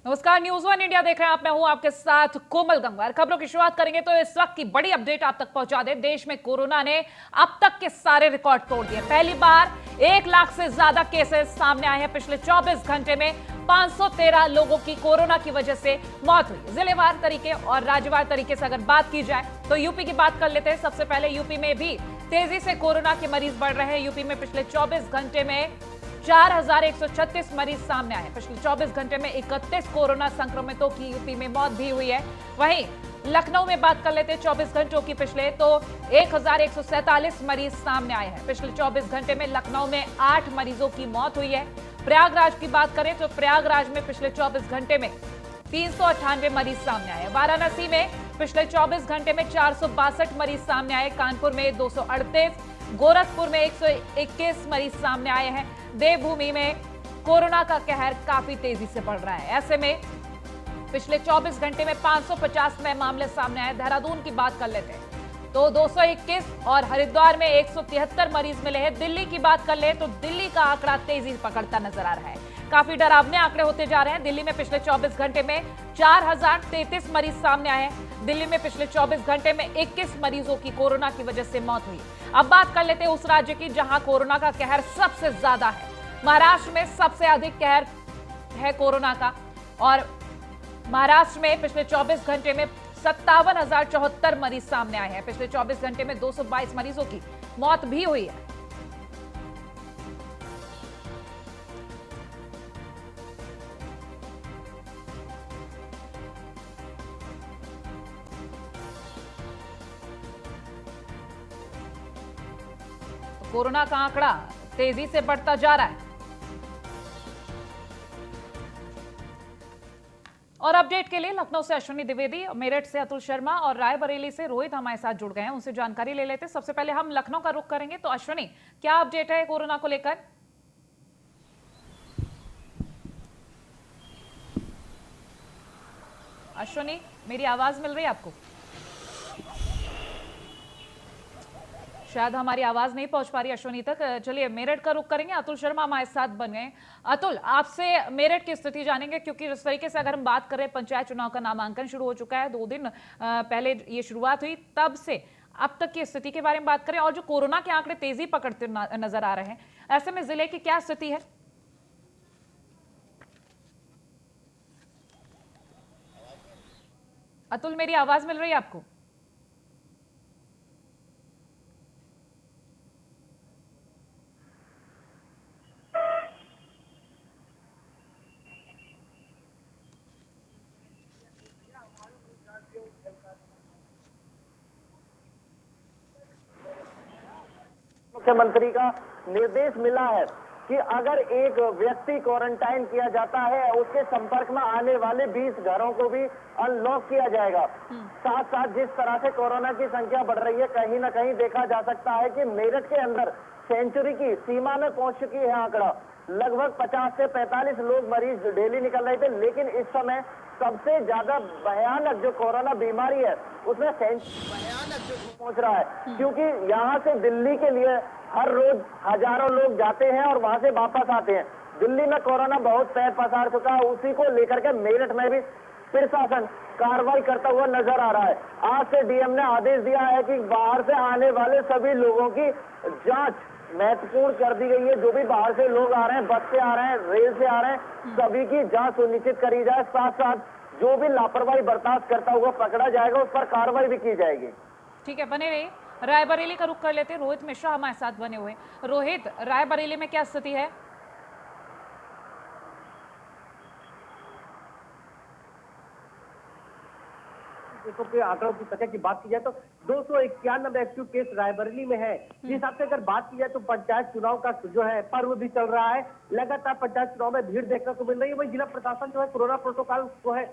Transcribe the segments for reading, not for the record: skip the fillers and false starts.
नमस्कार, news one India देख रहे हैं आप। मैं हूं आपके साथ कोमल गंगवार। खबरों की शुरुआत करेंगे तो इस वक्त की बड़ी अपडेट आप तक पहुंचा दें। देश में कोरोना ने अब तक के सारे रिकॉर्ड तोड़ दिए। पहली बार 1 लाख से ज्यादा केसेस सामने आए हैं। पिछले 24 घंटे में 513 लोगों की कोरोना की वजह से मौत हुई। जिलेवार तरीके और राज्यवार तरीके से अगर बात की जाए तो यूपी की बात कर लेते हैं। सबसे पहले यूपी में भी तेजी से कोरोना के मरीज बढ़ रहे हैं। यूपी में पिछले 24 घंटे में 4136 मरीज सामने आए। पिछले 24 घंटे में 31 कोरोना संक्रमितों की यूपी में मौत भी हुई है। वहीं लखनऊ में बात कर लेते हैं 24 घंटों की पिछले, तो 1147 मरीज सामने आए हैं। पिछले 24 घंटे में लखनऊ में 8 मरीजों की मौत हुई है। प्रयागराज की बात करें तो प्रयागराज में पिछले 24 घंटे में 398 मरीज सामने आए। वाराणसी में पिछले 24 घंटे में 462 मरीज सामने आए। कानपुर में 238, गोरखपुर में 121 मरीज सामने आए हैं। देवभूमि में कोरोना का कहर काफी तेजी से बढ़ रहा है। ऐसे में पिछले 24 घंटे में 550 नए मामले सामने आए। देहरादून की बात कर लेते हैं तो 221 और हरिद्वार में 173 मरीज मिले हैं। दिल्ली की बात कर ले तो दिल्ली का आंकड़ा तेजी पकड़ता नजर आ रहा है। काफी डरावने आंकड़े होते जा रहे हैं। दिल्ली में पिछले 24 घंटे में 4033 मरीज सामने आए हैं। दिल्ली में पिछले 24 घंटे में 21 मरीजों की कोरोना की वजह से मौत हुई। अब बात कर लेते हैं उस राज्य की जहां कोरोना का कहर सबसे ज्यादा है। महाराष्ट्र में सबसे अधिक कहर है कोरोना का, और महाराष्ट्र में पिछले 24 घंटे में 57,074 मरीज सामने आए हैं। पिछले 24 घंटे में 222 मरीजों की मौत भी हुई है। कोरोना का आंकड़ा तेजी से बढ़ता जा रहा है। और अपडेट के लिए लखनऊ से अश्विनी द्विवेदी, मेरठ से अतुल शर्मा और रायबरेली से रोहित हमारे साथ जुड़ गए हैं। उनसे जानकारी ले लेते हैं। सबसे पहले हम लखनऊ का रुख करेंगे। तो अश्विनी, क्या अपडेट है कोरोना को लेकर? अश्विनी, मेरी आवाज मिल रही है आपको? शायद हमारी आवाज नहीं पहुंच पा रही अश्विनी तक। चलिए मेरठ का रुख करेंगे। अतुल शर्मा हमारे साथ बन गए। अतुल, आपसे मेरठ की स्थिति जानेंगे, क्योंकि जिस तरीके से अगर हम बात करें, पंचायत चुनाव का नामांकन शुरू हो चुका है। 2 दिन पहले ये शुरुआत हुई, तब से अब तक की स्थिति के बारे में बात करें और जो कोरोना के आंकड़े तेजी पकड़ते नजर आ रहे हैं, ऐसे में जिले की क्या स्थिति है? अतुल, मेरी आवाज मिल रही है आपको? मुख्यमंत्री का निर्देश मिला है कि अगर एक व्यक्ति क्वारंटाइन किया जाता है, उसके संपर्क में आने वाले 20 घरों को भी अनलॉक किया जाएगा। साथ साथ जिस तरह से कोरोना की संख्या बढ़ रही है, कहीं ना कहीं देखा जा सकता है कि मेरठ के अंदर सेंचुरी की सीमा में पहुंच चुकी है आंकड़ा। लगभग 50 से 45 लोग मरीज डेली निकल रहे थे, लेकिन इस समय सबसे ज्यादा भयानक जो कोरोना बीमारी है उसमें भयानक जो पहुंच रहा है, क्योंकि यहाँ से दिल्ली के लिए हर रोज हजारों लोग जाते हैं और वहां से वापस आते हैं। दिल्ली में कोरोना बहुत पैर पसार चुका है, उसी को लेकर के मेरठ में भी प्रशासन कार्रवाई करता हुआ नजर आ रहा है। आज से डीएम ने आदेश दिया है कि बाहर से आने वाले सभी लोगों की जांच महत्वपूर्ण कर दी गई है। जो भी बाहर से लोग आ रहे हैं, बस से आ रहे हैं, रेल से आ रहे हैं, सभी की जांच सुनिश्चित करी जाए। साथ साथ जो भी लापरवाही बर्दाश्त करता हुआ पकड़ा जाएगा, उस पर कार्रवाई भी की जाएगी। ठीक है, बने रहिए। रायबरेली का रुख कर लेते हैं। रोहित मिश्रा हमारे साथ बने हुए। रोहित, रायबरेली में क्या स्थिति है? केसों के आंकड़ों की संख्या की बात की जाए तो 291 एक्टिव केस रायबरेली में है। जिस हिसाब से अगर बात की जाए तो पंचायत चुनाव का जो है पर्व भी चल रहा है। लगातार पंचायत चुनाव में भीड़ देखने को मिल रही है। वही जिला प्रशासन जो है कोरोना प्रोटोकॉल जो है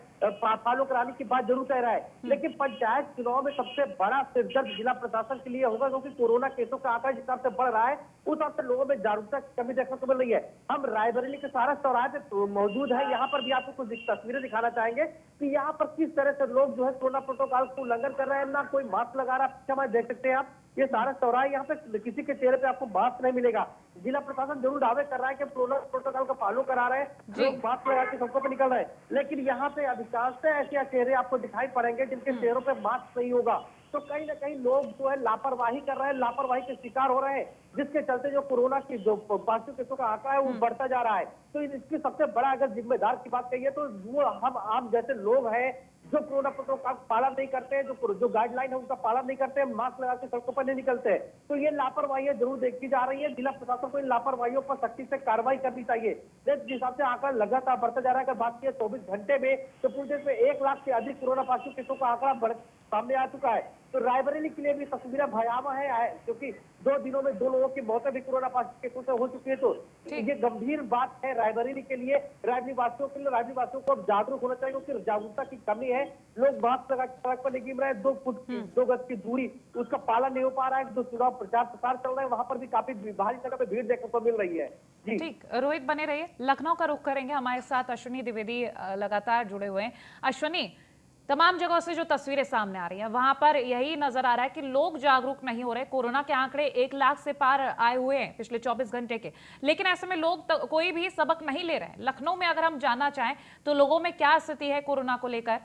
फॉलो कराने की बात जरूर कह रहा है, लेकिन पंचायत चुनाव में सबसे बड़ा सिरदर्द जिला प्रशासन के लिए होगा, क्योंकि कोरोना केसों का आंकड़ा जिस हिसाब से बढ़ रहा है, उस हिसाब से लोगों में जागरूकता की कमी देखने को मिल रही है। हम रायबरेली के सारा चौराहे पे मौजूद है। यहाँ पर भी आपको कुछ तस्वीरें दिखाना चाहेंगे कि यहाँ पर किस तरह से लोग जो है कोरोना प्रोटोकॉल को उल्लंघन कर रहे हैं, ना कोई मास्क लगा रहा है। पीछे हमारे देख सकते हैं आप, ये सारा चौराहा, यहाँ पे किसी के चेहरे पे आपको मास्क नहीं मिलेगा। जिला प्रशासन जरूर दावे कर रहा है कि प्रोटोकॉल का फॉलो करा रहे हैं, लोग मास्क लगा के सड़कों पर निकल रहे हैं, लेकिन यहाँ पे अधिकांश ऐसे चेहरे आपको दिखाई पड़ेंगे जिनके चेहरों पे मास्क नहीं होगा। तो कहीं ना कहीं लोग जो है लापरवाही कर रहे हैं, लापरवाही के शिकार हो रहे हैं, जिसके चलते जो कोरोना की जो पॉजिटिव केसों का आंकड़ा है वो बढ़ता जा रहा है। तो इसकी सबसे बड़ा अगर जिम्मेदार की बात कहिए तो वो हम आम जैसे लोग हैं जो कोरोना प्रोटोकॉल का पालन नहीं करते हैं, जो गाइडलाइन है उसका पालन नहीं करते हैं, मास्क लगा के सड़कों पर नहीं निकलते हैं। तो ये लापरवाही जरूर देखी जा रही है। जिला प्रशासन को इन लापरवाहियों पर सख्ती से कार्रवाई करनी चाहिए। जिस हिसाब से आंकड़ा लगातार बढ़ता जा रहा है, अगर बात की 24 घंटे में तो पूरे देश में 1 लाख से अधिक कोरोना पॉजिटिव केसों का आंकड़ा सामने आ चुका है। तो रायबरेली के लिए भी तस्वीरें भयावह है, क्योंकि 2 दिनों में 2 लोगों की मौतें भी कोरोना पॉजिटिव केसों से हो चुकी है। तो ये गंभीर बात है रायबरेली के लिए, रायबरेली वासियों के लिए। रायबरेली वासियों को अब जागरूक होना चाहिए, क्योंकि जागरूकता की कमी है। लोग मास्क लगा के सड़क पर नहीं घूम रहे हैं, 2 फुट 2 गज की दूरी उसका पालन नहीं हो पा रहा है। जो चुनाव प्रचार प्रसार चल रहा है वहां पर भी काफी भारी जगह पे भीड़ देखने को मिल रही है। जी ठीक, रोहित बने रहिए। लखनऊ का रुख करेंगे, हमारे साथ अश्विनी द्विवेदी लगातार जुड़े हुए हैं। अश्विनी, तमाम जगहों से जो तस्वीरें सामने आ रही हैं वहां पर यही नजर आ रहा है कि लोग जागरूक नहीं हो रहे। कोरोना के आंकड़े 1 लाख से पार आए हुए हैं पिछले 24 घंटे के, लेकिन ऐसे में लोग कोई भी सबक नहीं ले रहे हैं। लखनऊ में अगर हम जानना चाहें तो लोगों में क्या स्थिति है कोरोना को लेकर?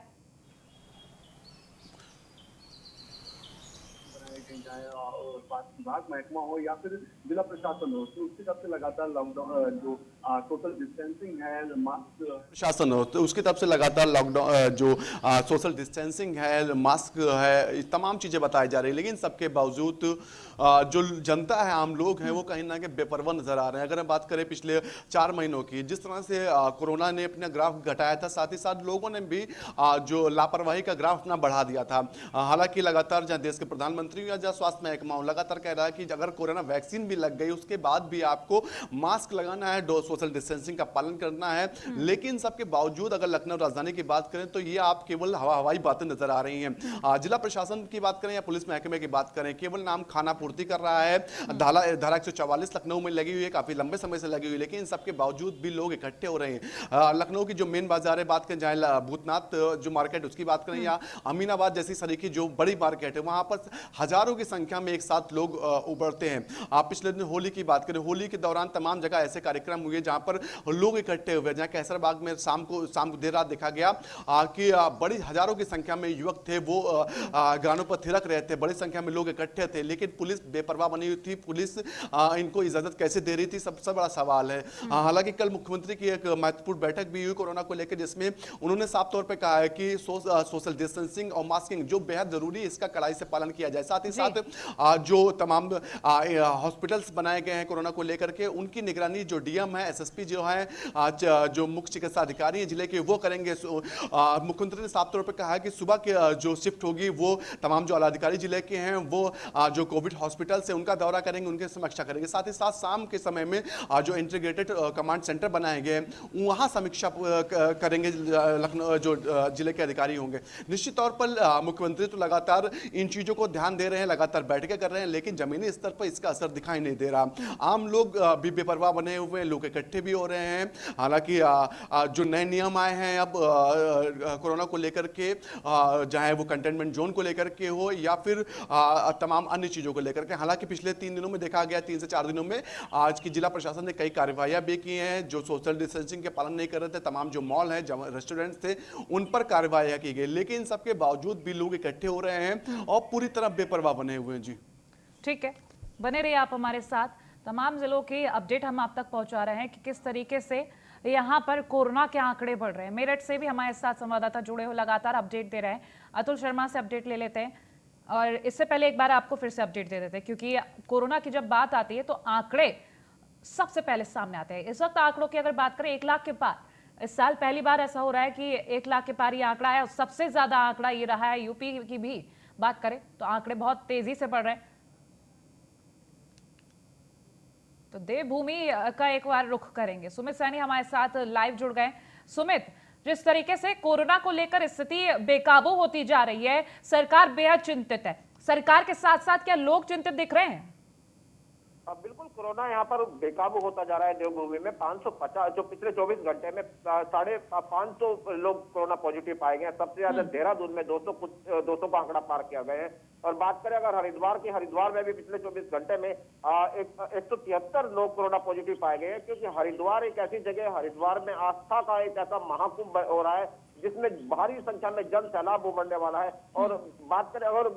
स्वास्थ्य विभाग महकमा हो या फिर जिला प्रशासन हो, तो उसकी तरफ से लगातार लॉकडाउन जो सोशल डिस्टेंसिंग है, मास्क प्रशासन हो तो उसकी तरफ से लगातार लॉकडाउन जो सोशल डिस्टेंसिंग है, मास्क है, तमाम चीजें बताई जा रही है। लेकिन सबके बावजूद जो जनता है, आम लोग हैं, वो कहीं ना कहीं बेपरवाह नजर आ रहे हैं। अगर हम बात करें पिछले 4 महीनों की, जिस तरह से कोरोना ने अपना ग्राफ घटाया था, साथ ही साथ लोगों ने भी जो लापरवाही का ग्राफ अपना बढ़ा दिया था। हालांकि लगातार जहां देश के प्रधानमंत्री या जहां स्वास्थ्य महकमा लगातार कह रहा है कि अगर कोरोना वैक्सीन भी लग गई उसके बाद भी आपको मास्क लगाना है, सोशल डिस्टेंसिंग का पालन करना है। लेकिन सबके बावजूद अगर लखनऊ राजधानी की बात करें तो ये आप केवल हवाई बातें नजर आ रही हैं। जिला प्रशासन की बात करें या पुलिस महकमे की बात करें, केवल नाम खाना पूर्ति कर रहा है। धारा 144 लखनऊ में लगी हुई है, काफी लंबे समय से लगी हुई है, लेकिन सबके बावजूद भी लोग इकट्ठे हो रहे हैं। लखनऊ की जो मेन बाजार है, बात करें जहाँ भूतनाथ जो मार्केट उसकी बात करें या अमीनाबाद जैसी सरीकी जो बड़ी मार्केट है, वहां पर हजारों की संख्या में एक साथ लोग उभरते हैं। आप पिछले दिन होली की बात करें, होली के दौरान तमाम जगह ऐसे कार्यक्रम हुए जहां पर लोग इकट्ठे हुए। जहां कैसरबाग में शाम को देर रात देखा गया कि बड़ी हजारों की संख्या में युवक थे, वो गानों पर थिरक रहे थे, बड़ी संख्या में लोग इकट्ठे थे, लेकिन पुलिस बेपरवाह बनी हुई थी। पुलिस इनको इजाजत कैसे दे रही थी, सबसे बड़ा सवाल है। हालांकि कल मुख्यमंत्री की एक महत्वपूर्ण बैठक भी हुई कोरोना को लेकर, जिसमें उन्होंने साफ तौर पर कहा है कि सोशल डिस्टेंसिंग और मास्किंग जो बेहद जरूरी है, इसका कड़ाई से पालन किया जाए। साथ ही साथ जो तमाम हॉस्पिटल्स बनाए गए हैं कोरोना को लेकर के, उनकी निगरानी जो डीएम है, एसएसपी जो है, जो मुख्य चिकित्सा अधिकारी हैं जिले के, वो करेंगे। मुख्यमंत्री ने साफ तौर पर कहा है कि सुबह के जो शिफ्ट होगी वो तमाम जो आलाधिकारी जिले के हैं वो जो कोविड हॉस्पिटल से उनका दौरा करेंगे, उनकी समीक्षा करेंगे। साथ ही साथ शाम के समय में जो इंटीग्रेटेड कमांड सेंटर बनाए गए वहां समीक्षा करेंगे लखनऊ जो जिले के अधिकारी होंगे। निश्चित तौर पर मुख्यमंत्री तो लगातार इन चीजों को ध्यान दे रहे हैं, लगातार बैठकें कर रहे हैं, लेकिन जमीनी स्तर पर इसका असर दिखाई नहीं दे रहा। आम लोग भी बेपरवाह बने हुए हैं, लोग इकट्ठे भी हो रहे हैं। हालांकि जो नए नियम आए हैं अब कोरोना को लेकर के, चाहे वो कंटेनमेंट जोन को लेकर के हो या फिर तमाम अन्य चीजों को लेकर के, हालांकि पिछले 3 दिनों में देखा गया, 3 से 4 दिनों में आज की जिला प्रशासन ने कई कार्रवाइयां भी की हैं। जो सोशल डिस्टेंसिंग के पालन नहीं कर रहे थे, तमाम जो मॉल हैं, रेस्टोरेंट्स थे, उन पर कार्रवाइयां की गई, लेकिन सबके बावजूद भी लोग इकट्ठे हो रहे हैं और पूरी तरह बेपरवाह बने हुए हैं। जी ठीक है, बने रहिए आप हमारे साथ। तमाम जिलों की अपडेट हम आप तक पहुंचा रहे हैं कि किस तरीके से यहाँ पर कोरोना के आंकड़े बढ़ रहे हैं। मेरठ से भी हमारे साथ संवाददाता जुड़े हो, लगातार अपडेट दे रहे हैं। अतुल शर्मा से अपडेट ले लेते हैं, और इससे पहले एक बार आपको फिर से अपडेट दे देते हैं, क्योंकि कोरोना की जब बात आती है तो आंकड़े सबसे पहले सामने आते हैं। इस वक्त आंकड़ों की अगर बात करें, 1 लाख के पार, इस साल पहली बार ऐसा हो रहा है कि 1 लाख के पार ये आंकड़ा है। और सबसे ज्यादा आंकड़ा ये रहा है यूपी की भी बात करें तो आंकड़े बहुत तेजी से बढ़ रहे हैं। तो देवभूमि का एक बार रुख करेंगे, सुमित सैनी हमारे साथ लाइव जुड़ गए। सुमित, जिस तरीके से कोरोना को लेकर स्थिति बेकाबू होती जा रही है, सरकार बेहद चिंतित है। सरकार के साथ साथ क्या लोग चिंतित दिख रहे हैं? अब बिल्कुल कोरोना यहाँ पर बेकाबू होता जा रहा है। देवभूमि में 550 जो पिछले 24 घंटे में 550 लोग कोरोना पॉजिटिव पाए गए हैं। सबसे ज्यादा देहरादून में 200 का आंकड़ा पार किया गए हैं। और बात करें अगर हरिद्वार में भी पिछले 24 घंटे में 173 लोग कोरोना पॉजिटिव पाए गए हैं, क्योंकि हरिद्वार एक ऐसी जगह है, हरिद्वार में आस्था का एक ऐसा महाकुंभ हो रहा है जिसमें भारी संख्या में जन सैलाब उमड़ने वाला है। और बात करें और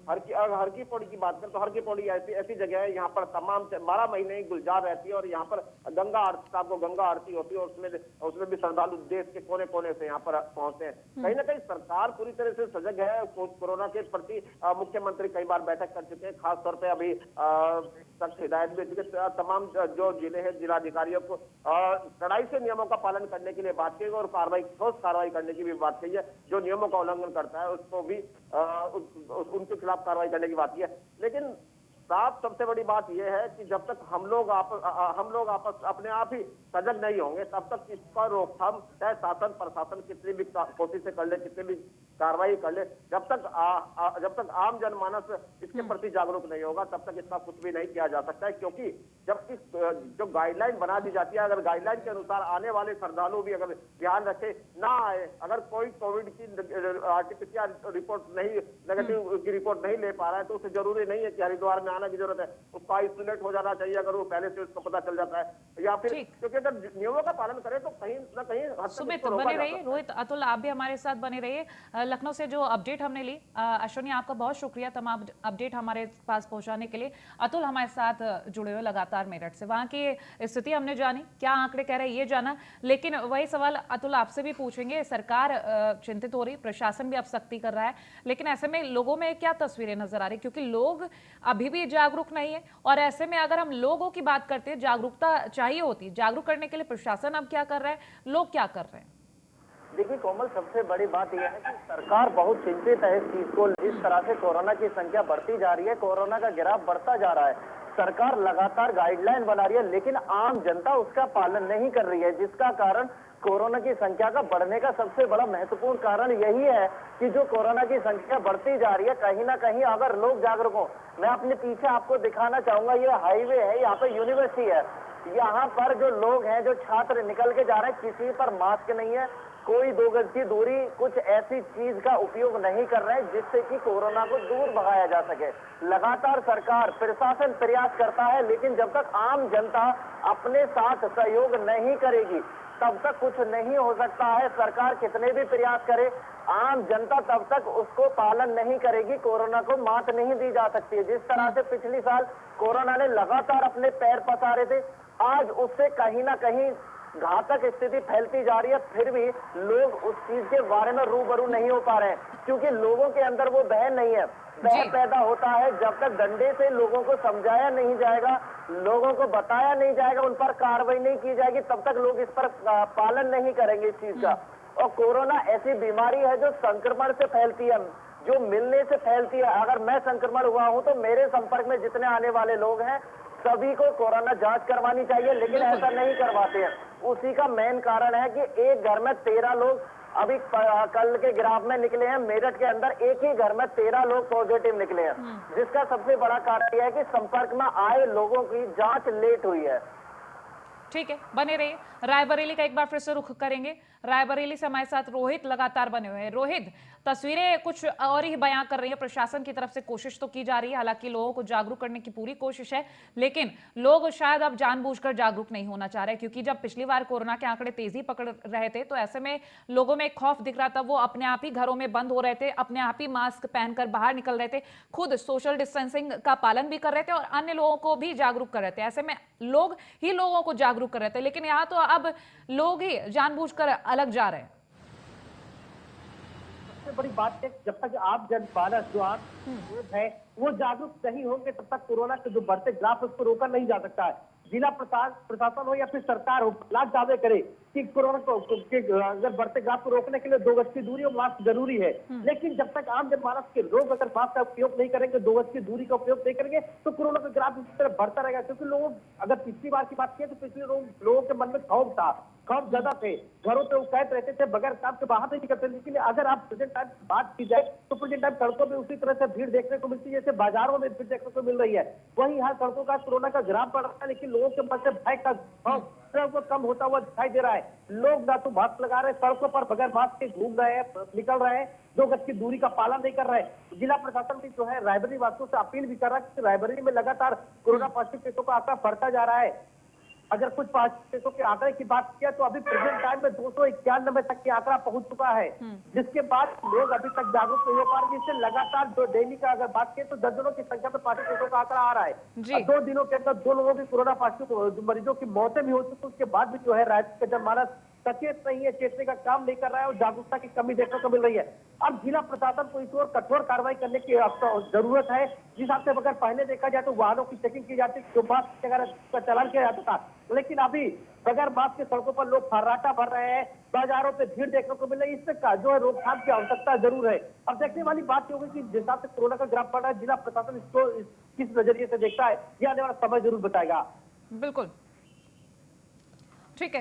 हर की पौड़ी की बात करें तो हर की पौड़ी ऐसी जगह है, यहाँ पर तमाम 12 महीने ही गुलजार रहती है और यहाँ पर गंगा आरती होती है। उसमें भी श्रद्धालु देश के कोने कोने से यहाँ पर पहुंचते हैं। कहीं ना कहीं सरकार पूरी तरह से सजग है कोरोना के प्रति। मुख्यमंत्री कई बार बैठक कर चुके हैं, खासतौर पर अभी सख्त हिदायत भी दी है तमाम जो जिले हैं जिलाधिकारियों को कड़ाई से नियमों का पालन करने के लिए बात की और ठोस कार्रवाई करने की भी बात कही है। जो नियमों का उल्लंघन करता है उसको भी उनके खिलाफ कार्रवाई करने की बात की है। लेकिन साफ सबसे बड़ी बात यह है कि जब तक हम लोग आपस अपने आप ही सजग नहीं होंगे तब तक इसका रोकथाम चाहे शासन प्रशासन कितनी भी कोशिशें कर ले, कितनी भी कार्रवाई कर ले, जब तक आम जनमानस इसके प्रति जागरूक नहीं होगा तब तक इसका कुछ भी नहीं किया जा सकता है। क्योंकि जब जो गाइडलाइन बना दी जाती है, अगर गाइडलाइन के अनुसार आने वाले श्रद्धालु भी अगर ध्यान रखे ना आए, अगर कोई कोविड की आरटीपीसीआर रिपोर्ट नहीं नेगेटिव की रिपोर्ट नहीं ले पा रहा है तो उसे जरूरी नहीं है कि हरिद्वार में आने की जरूरत है, उसको आइसोलेट हो जाना चाहिए अगर वो पहले से उसको पता चल जाता है। या फिर क्योंकि अगर नियमों का पालन करें तो कहीं ना कहीं हद तक सुमित इसको रोका बने जा रहिए, सकता है। रोहित, अतुल आप भी हमारे साथ बने रहिए। लखनऊ से जो अपडेट हमने ली, अश्विनी आपका बहुत शुक्रिया तमाम अपडेट हमारे पास पहुंचाने के लिए। अतुल हमारे साथ जुड़े हुए लगातार मेरठ से, वहां की स्थिति हमने जानी, क्या आंकड़े कह रहे हैं ये जाना, लेकिन वही सवाल अतुल आपसे भी पूछेंगे। सरकार चिंतित हो रही, प्रशासन भी अब सख्ती कर रहा है, लेकिन ऐसे में लोगों में क्या तस्वीरें नजर आ रही, क्योंकि लोग अभी भी जागरूक नहीं है। और ऐसे में अगर हम लोगों की बात करते हैं, जागरूकता चाहिए होती, जागरूक करने के लिए प्रशासन अब क्या कर रहा है, लोग क्या कर रहे हैं? देखिए कोमल, सबसे बड़ी बात यह है कि सरकार बहुत चिंतित है इस चीज को। जिस तरह से कोरोना की संख्या बढ़ती जा रही है, कोरोना का गिराव बढ़ता जा रहा है, सरकार लगातार गाइडलाइन बना रही है लेकिन आम जनता उसका पालन नहीं कर रही है, जिसका कारण कोरोना की संख्या का बढ़ने का सबसे बड़ा महत्वपूर्ण कारण यही है कि जो कोरोना की संख्या बढ़ती जा रही है, कहीं ना कहीं अगर लोग जागरूक हो। मैं अपने पीछे आपको दिखाना चाहूंगा, ये हाईवे है, यहाँ पे यूनिवर्सिटी है, यहाँ पर जो लोग हैं, जो छात्र निकल के जा रहे हैं, किसी पर मास्क नहीं है, कोई 2 गज की दूरी, कुछ ऐसी चीज का उपयोग नहीं कर रहे हैं जिससे कि कोरोना को दूर भगाया जा सके। लगातार सरकार प्रशासन प्रयास करता है लेकिन जब तक आम जनता अपने साथ सहयोग नहीं करेगी तब तक कुछ नहीं हो सकता है। सरकार कितने भी प्रयास करे, आम जनता तब तक उसको पालन नहीं करेगी, कोरोना को मात नहीं दी जा सकती है। जिस तरह से पिछली साल कोरोना ने लगातार अपने पैर पसारे थे, आज उससे कहीं ना कहीं घातक स्थिति फैलती जा रही है, फिर भी लोग उस चीज के बारे में रूबरू नहीं हो पा रहे हैं क्योंकि लोगों के अंदर वो भय नहीं है। भय पैदा होता है जब तक डंडे से लोगों को समझाया नहीं जाएगा, लोगों को बताया नहीं जाएगा, उन पर कार्रवाई नहीं की जाएगी, तब तक लोग इस पर पालन नहीं करेंगे इस चीज का। और कोरोना ऐसी बीमारी है जो संक्रमण से फैलती है, जो मिलने से फैलती है। अगर मैं संक्रमण हुआ हूं तो मेरे संपर्क में जितने आने वाले लोग हैं सभी को कोरोना जांच करवानी चाहिए, लेकिन ऐसा नहीं करवाते हैं। उसी का मेन कारण है कि एक घर में 13 लोग अभी कल के ग्राफ में निकले हैं, मेरठ के अंदर एक ही घर में 13 लोग पॉजिटिव निकले हैं, जिसका सबसे बड़ा कारण यह है कि संपर्क में आए लोगों की जांच लेट हुई है। ठीक है, बने रहिए। रायबरेली का एक बार फिर से रुख करेंगे। रायबरेली से हमारे साथ रोहित लगातार बने हुए हैं। रोहित, तस्वीरें कुछ और ही बयां कर रही है, प्रशासन की तरफ से कोशिश तो की जा रही है, हालांकि लोगों को जागरूक करने की पूरी कोशिश है, लेकिन लोग शायद अब जानबूझकर जागरूक नहीं होना चाह रहे, क्योंकि जब पिछली बार कोरोना के आंकड़े तेजी पकड़ रहे थे तो ऐसे में लोगों में एक खौफ दिख रहा था, वो अपने आप ही घरों में बंद हो रहे थे, अपने आप ही मास्क पहनकर बाहर निकल रहे थे, खुद सोशल डिस्टेंसिंग का पालन भी कर रहे थे और अन्य लोगों को भी जागरूक कर रहे थे। ऐसे में लोग ही लोगों को जागरूक कर रहे थे, लेकिन यहाँ तो अब लोग ही जानबूझकर अलग जा रहे हैं। सबसे बड़ी बात है, जब तक आप जनमानस जो आप लोग हैं वो जागरूक नहीं होंगे तब तक कोरोना के जो बढ़ते ग्राफ उसको रोका नहीं जा सकता है। जिला प्रशासन हो या फिर सरकार हो, लाख दावे करे कि कोरोना अगर बढ़ते ग्राफ को रोकने के लिए 2 गज की दूरी और मास्क जरूरी है, लेकिन जब तक आम जनमानस के लोग अगर मास्क का उपयोग नहीं करेंगे, 2 गज की दूरी का उपयोग नहीं करेंगे, तो कोरोना का ग्राफ इस तरह बढ़ता रहेगा। क्योंकि लोग अगर पिछली बार की बात किया तो पिछले लोगों के मन में खौफ था, खौफ ज्यादा थे, घरों पे वो कैद रहते थे, बगैर काम के बाहर नहीं निकलते। लेकिन अगर आप प्रेजेंट टाइम बात की जाए तो प्रेजेंट टाइम सड़कों में उसी तरह से भीड़ देखने को मिलती है जैसे बाजारों में भीड़ देखने को मिल रही है। वही यहाँ सड़कों का कोरोना का ग्राफ बढ़ रहा है, लेकिन लोगों के मन से भय का खौफ को कम होता हुआ दिखाई दे रहा है। लोग ना तो मास्क लगा रहे, सड़कों पर बगैर मास्क के घूम रहे हैं, निकल रहे हैं, 2 गज की दूरी का पालन नहीं कर रहे हैं। जिला प्रशासन भी जो है रायबरेली वासियों से अपील भी कर रहा है कि रायबरेली में लगातार कोरोना पॉजिटिव केसों का आंकड़ा बढ़ता जा रहा है। अगर कुछ पॉजिटिव केसों के आंकड़े की बात किया तो अभी प्रेजेंट टाइम में 291 तक की आंकड़ा पहुंच चुका है, जिसके बाद लोग अभी तक जागरूक नहीं हो पा रहे। जिससे लगातार जो डेली का अगर बात करें तो दर्जनों की संख्या में पॉजिटिव केसों का आंकड़ा आ रहा है। 2 दिनों के अंदर 2 लोगों की कोरोना पॉजिटिव मरीजों की मौतें भी हो चुकी, उसके बाद भी जो है राज्य का जनमानस सचेत नहीं है, चेतने का काम नहीं कर रहा है और जागरूकता की कमी देखने को मिल रही है। अब जिला प्रशासन को इस ओर कठोर कार्रवाई करने की जरूरत है। जिस हिसाब से अगर पहले देखा जाए तो वाहनों की चेकिंग की जाती, जो मास्क का चालान किया जाता था, लेकिन अभी बगैर मास्क के सड़कों पर लोग फर्राटा भर रहे हैं, बाजारों पे भीड़ देखने को मिल रही है। इससे जो है रोकथाम की आवश्यकता जरूर है। अब देखने वाली बात होगी कि जिस हिसाब से कोरोना का ग्राफ बढ़ रहा है, जिला प्रशासन इसको किस नजरिए से देखता है, यह आने वाला समय जरूर बताएगा। बिल्कुल ठीक है,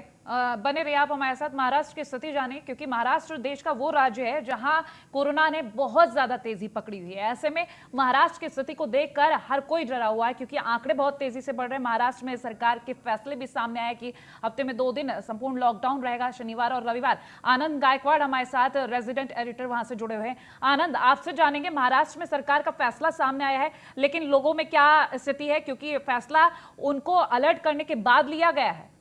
बने रहिए आप हमारे साथ। महाराष्ट्र की स्थिति जाने, क्योंकि महाराष्ट्र देश का वो राज्य है जहां कोरोना ने बहुत ज्यादा तेजी पकड़ी हुई है। ऐसे में महाराष्ट्र की स्थिति को देखकर हर कोई डरा हुआ है, क्योंकि आंकड़े बहुत तेजी से बढ़ रहे हैं। महाराष्ट्र में सरकार के फैसले भी सामने आए कि हफ्ते में 2 दिन संपूर्ण लॉकडाउन रहेगा, शनिवार और रविवार। आनंद गायकवाड़ हमारे साथ रेजिडेंट एडिटर वहां से जुड़े हुए हैं। आनंद, आपसे जानेंगे, महाराष्ट्र में सरकार का फैसला सामने आया है, लेकिन लोगों में क्या स्थिति है, क्योंकि फैसला उनको अलर्ट करने के बाद लिया गया है।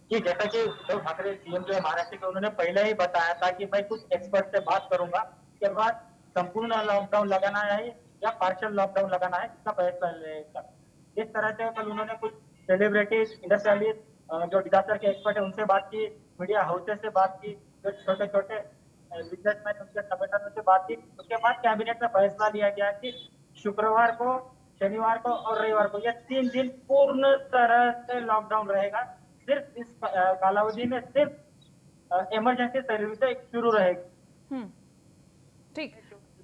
जी, जैसा कि उद्धव ठाकरे सीएम जो है महाराष्ट्र के, उन्होंने पहले ही बताया था कि भाई कुछ एक्सपर्ट से बात करूंगा, उसके बाद संपूर्ण लॉकडाउन लगाना है या पार्शियल लॉकडाउन लगाना है, इसका फैसला लेगा। इस तरह से कल उन्होंने कुछ सेलिब्रिटीज, इंडस्ट्रियलिस्ट, जो डिजास्टर के एक्सपर्ट है, उनसे बात की, मीडिया हाउसेस से बात की, जो छोटे छोटे बिजनेसमैन उनके संगठनों से बात की। उसके बाद कैबिनेट में फैसला लिया गया कि शुक्रवार को, शनिवार को और रविवार को, यह 3 दिन पूर्ण तरह से लॉकडाउन रहेगा। सिर्फ इस कालावधि में सिर्फ इमरजेंसी सर्विसेज शुरू रहेगी। ठीक,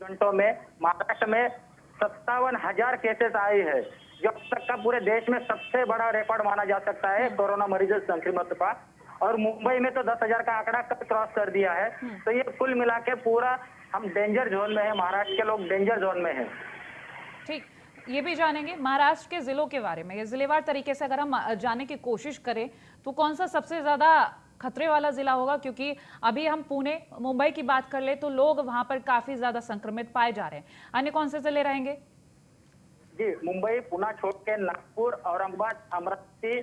घंटों में महाराष्ट्र में 57,000 केसेस आए हैं, जो अब तक का पूरे देश में सबसे बड़ा रिकॉर्ड माना जा सकता है कोरोना मरीजों संक्रमित का। और मुंबई में तो 10,000 का आंकड़ा क्रॉस कर दिया है। तो ये कुल मिला के पूरा हम डेंजर जोन में है, महाराष्ट्र के लोग डेंजर जोन में है। ठीक, ये भी जानेंगे महाराष्ट्र के जिलों के बारे में। ये जिलेवार तरीके से अगर हम जानने की कोशिश करें तो कौन सा सबसे ज्यादा खतरे वाला जिला होगा, क्योंकि अभी हम पुणे, मुंबई की बात कर ले तो लोग वहां पर काफी ज्यादा संक्रमित पाए जा रहे हैं। अन्य कौन से जिले रहेंगे? जी, मुंबई, पुणे छोड़ के नागपुर, औरंगाबाद, अमरावती,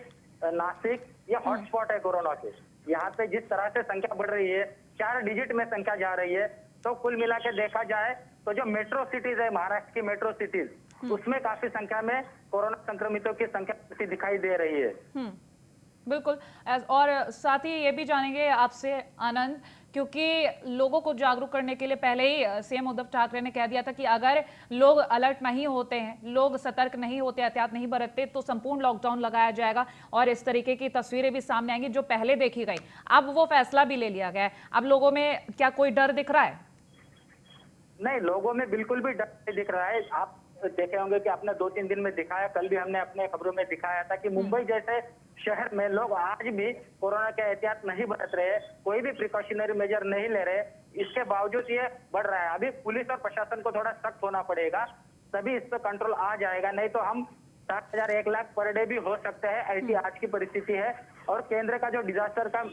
नासिक, ये हॉटस्पॉट है कोरोना के। यहाँ पे जिस तरह से संख्या बढ़ रही है, 4 डिजिट में संख्या जा रही है, तो कुल मिला के देखा जाए तो जो मेट्रो सिटीज है, महाराष्ट्र की मेट्रो सिटीज, उसमें काफी संख्या में कोरोना संक्रमितों की संख्या दिखाई दे रही है। बिल्कुल, और साथ ही ये भी जानेंगे आपसे आनंद, क्योंकि लोगों को जागरूक करने के लिए पहले ही सीएम उद्धव ठाकरे ने कह दिया था कि अगर लोग अलर्ट नहीं होते हैं, लोग सतर्क नहीं होते, एहतियात नहीं बरतते, तो संपूर्ण लॉकडाउन लगाया जाएगा और इस तरीके की तस्वीरें भी सामने आएंगी जो पहले देखी गई। अब वो फैसला भी ले लिया गया है। अब लोगों में क्या कोई डर दिख रहा है? नहीं, लोगों में बिल्कुल भी डर नहीं दिख रहा है। आप देखे होंगे कि आपने 2-3 दिन में दिखाया, कल भी हमने अपने खबरों में दिखाया था कि मुंबई जैसे शहर में लोग आज भी कोरोना के एहतियात नहीं बरत रहे, कोई भी प्रिकॉशनरी मेजर नहीं ले रहे। इसके बावजूद ये बढ़ रहा है। अभी पुलिस और प्रशासन को थोड़ा सख्त होना पड़ेगा, तभी इस पर कंट्रोल आ जाएगा। नहीं तो हम 7,000 1 लाख पर डे भी हो सकते हैं, ऐसी आज की परिस्थिति है। और केंद्र का जो डिजास्टर का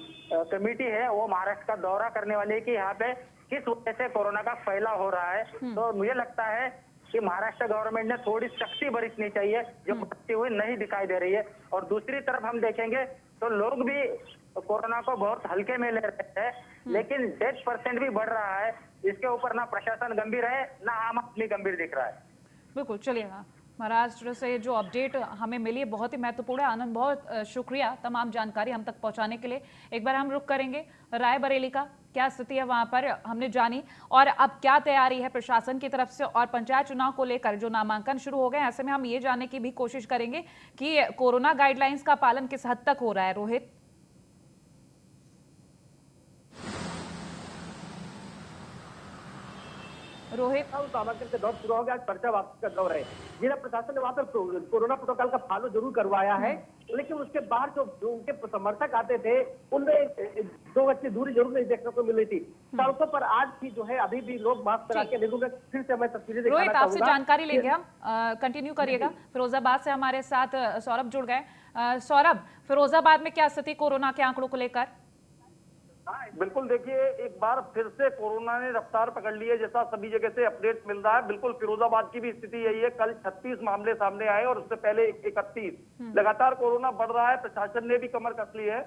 कमेटी है, वो महाराष्ट्र का दौरा करने वाले की यहाँ पे किस वजह से कोरोना का फैलाव हो रहा है। तो मुझे लगता है कि महाराष्ट्र गवर्नमेंट ने थोड़ी सख्ती बरतनी चाहिए, जो बरतती हुई नहीं दिखाई दे रही है। और दूसरी तरफ हम देखेंगे तो लोग भी कोरोना को बहुत हल्के में ले रहे हैं, लेकिन डेथ % भी बढ़ रहा है। इसके ऊपर ना प्रशासन गंभीर है, ना आम आदमी गंभीर दिख रहा है। बिल्कुल, चलिए, महाराष्ट्र से जो अपडेट हमें मिली है बहुत ही महत्वपूर्ण है। आनंद, बहुत शुक्रिया तमाम जानकारी हम तक पहुंचाने के लिए। एक बार हम रुक करेंगे रायबरेली का, क्या स्थिति है वहां पर हमने जानी, और अब क्या तैयारी है प्रशासन की तरफ से, और पंचायत चुनाव को लेकर जो नामांकन शुरू हो गए, ऐसे में हम ये जानने की भी कोशिश करेंगे कि कोरोना गाइडलाइंस का पालन किस हद तक हो रहा है। रोहित। रोहित, उस नामांकन का दौर पूरा हो गया, आज पर्चा वापसी का दौर है। जिला प्रशासन ने वहां पर कोरोना प्रोटोकॉल का फॉलो जरूर करवाया है, लेकिन उसके बाद जो उनके समर्थक आते थे उनमें 2 गज की दूरी जरूर नहीं देखने को मिल रही थी। सड़कों पर आज भी जो है अभी भी लोग मास्क लगा के नहीं घूम रहे। फिर से मैं तस्वीरें दिखाना रोहित आपसे चाहूंगा। जानकारी लेंगे हम, कंटिन्यू करिएगा। फिरोजाबाद से हमारे साथ सौरभ जुड़ गए। सौरभ, फिरोजाबाद में क्या स्थिति कोरोना के आंकड़ों को लेकर? बिल्कुल, देखिए एक बार फिर से कोरोना ने रफ्तार पकड़ ली है, जैसा सभी जगह से अपडेट मिल रहा है। बिल्कुल फिरोजाबाद की भी स्थिति यही है। कल 36 मामले सामने आए और उससे पहले 31। लगातार कोरोना बढ़ रहा है। प्रशासन ने भी कमर कस ली है।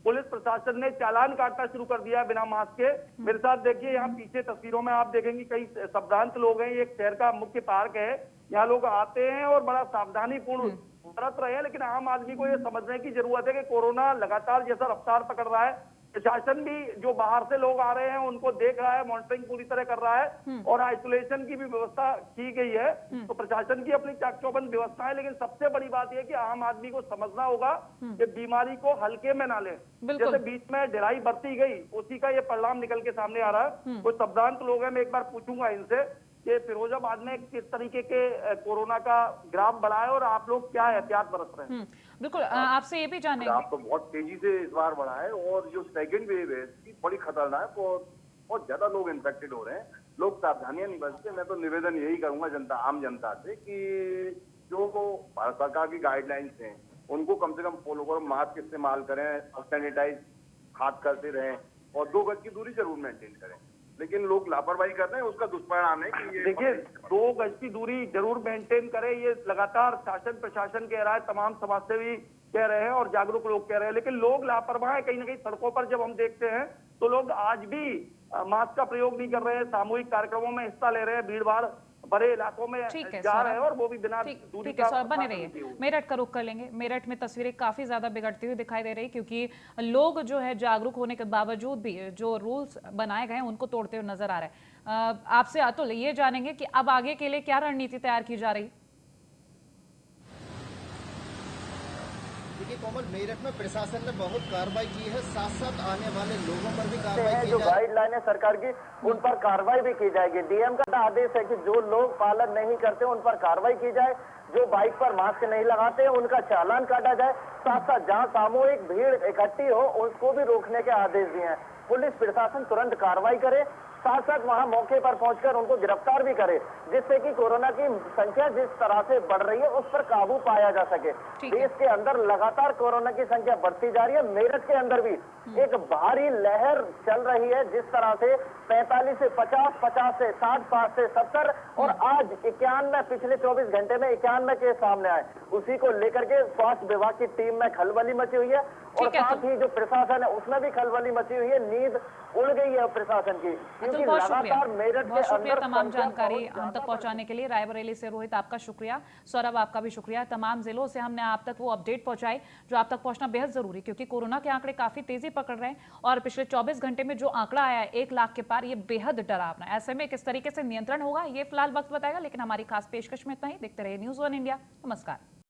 पुलिस प्रशासन ने चालान काटना शुरू कर दिया है बिना मास्क के। मेरे साथ देखिए, यहाँ पीछे तस्वीरों में आप देखेंगे कई सावधान लोग हैं। ये एक शहर का मुख्य पार्क है, यहाँ लोग आते हैं और बड़ा सावधानी पूर्ण बरत रहे हैं। लेकिन आम आदमी को ये समझने की जरूरत है कि कोरोना लगातार जैसा रफ्तार पकड़ रहा है, प्रशासन भी जो बाहर से लोग आ रहे हैं उनको देख रहा है, मॉनिटरिंग पूरी तरह कर रहा है और आइसोलेशन की भी व्यवस्था की गई है। तो प्रशासन की अपनी चाक चौबंद व्यवस्था है, लेकिन सबसे बड़ी बात यह कि आम आदमी को समझना होगा कि बीमारी को हल्के में ना लें। जैसे बीच में ढिलाई बरती गई, उसी का ये परिणाम निकल के सामने आ रहा है। कुछ सावधान लोग हैं, मैं एक बार पूछूंगा इनसे कि फिरोजाबाद में किस तरीके के कोरोना का ग्राफ बढ़ा है और आप लोग क्या एहतियात बरत रहे हैं? बिल्कुल, आपसे ये भी जानेंगे। ग्राफ तो बहुत तेजी से इस बार बढ़ा है और जो सेकंड वेव है इसकी बड़ी खतरनाक और बहुत ज्यादा लोग इन्फेक्टेड हो रहे हैं। लोग सावधानियां नहीं बरतते। मैं तो निवेदन यही करूंगा आम जनता से कि जो भारत सरकार की गाइडलाइंस हैं उनको कम से कम फॉलो करो, मास्क इस्तेमाल करें, सैनिटाइज हाथ करते रहें और 2 गज की दूरी जरूर मेंटेन करें। लेकिन लोग लापरवाही कर रहे हैं, उसका दुष्परिणाम है कि ये देखिए 2 गज की दूरी जरूर मेंटेन करें, ये लगातार शासन प्रशासन कह रहा है, तमाम समाजसेवी कह रहे हैं और जागरूक लोग कह रहे हैं। लेकिन लोग लापरवाह है। कहीं ना कहीं सड़कों पर जब हम देखते हैं तो लोग आज भी मास्क का प्रयोग नहीं कर रहे हैं, सामूहिक कार्यक्रमों में हिस्सा ले रहे हैं, भीड़ भाड़ बड़े इलाकों में जा रहे हैं और वो भी बिना दूरी का। सौरभ बने रहिए, मेरठ का रुख कर लेंगे। मेरठ में तस्वीरें काफी ज्यादा बिगड़ती हुई दिखाई दे रही, क्योंकि लोग जो है जागरूक होने के बावजूद भी जो रूल्स बनाए गए हैं उनको तोड़ते हुए नजर आ रहे हैं। आपसे अतुल ये जानेंगे कि अब आगे के लिए क्या रणनीति तैयार की जा रही? देखिए कोमल, मेरठ में प्रशासन ने बहुत कार्रवाई की है, साथ साथ आने वाले लोगों पर भी कार्रवाई की जो जाए। गाइडलाइन है सरकार की उन पर कार्रवाई भी की जाएगी। डीएम का आदेश है कि जो लोग पालन नहीं करते उन पर कार्रवाई की जाए, जो बाइक पर मास्क नहीं लगाते उनका चालान काटा जाए। साथ साथ जहां सामूहिक भीड़ इकट्ठी हो उसको भी रोकने के आदेश दिए हैं। पुलिस प्रशासन तुरंत कार्रवाई करे, साथ साथ वहां मौके पर पहुंचकर उनको गिरफ्तार भी करे, जिससे कि कोरोना की संख्या जिस तरह से बढ़ रही है उस पर काबू पाया जा सके। देश के अंदर लगातार कोरोना की संख्या बढ़ती जा रही है। मेरठ के अंदर भी एक भारी लहर चल रही है, जिस तरह से 45 से 50, 50 से 60, 60 से 70 और आज 91, पिछले 24 घंटे में 91 केस सामने आए। उसी को लेकर के स्वास्थ्य विभाग की टीम में खलबली मची हुई है और साथ ही जो प्रशासन है उसमें भी खलबली मची हुई है। नींद उड़ गई है प्रशासन की, क्योंकि लगातार मेरठ के अंदर तमाम जानकारी हम तक पहुंचाने के लिए। रायबरेली से रोहित आपका शुक्रिया, सौरभ आपका भी शुक्रिया। तमाम जिलों से हमने आप तक वो अपडेट पहुंचाई जो आप तक पहुंचना बेहद जरूरी, क्योंकि कोरोना के आंकड़े काफी तेजी पकड़ रहे हैं और पिछले 24 घंटे में जो आंकड़ा आया है 1 लाख के पार, ये बेहद डरावना है। ऐसे में किस तरीके से नियंत्रण होगा ये फिलहाल वक्त बताएगा, लेकिन हमारी खास पेशकश में इतना ही। देखते रहिए न्यूज़ 1 इंडिया। नमस्कार।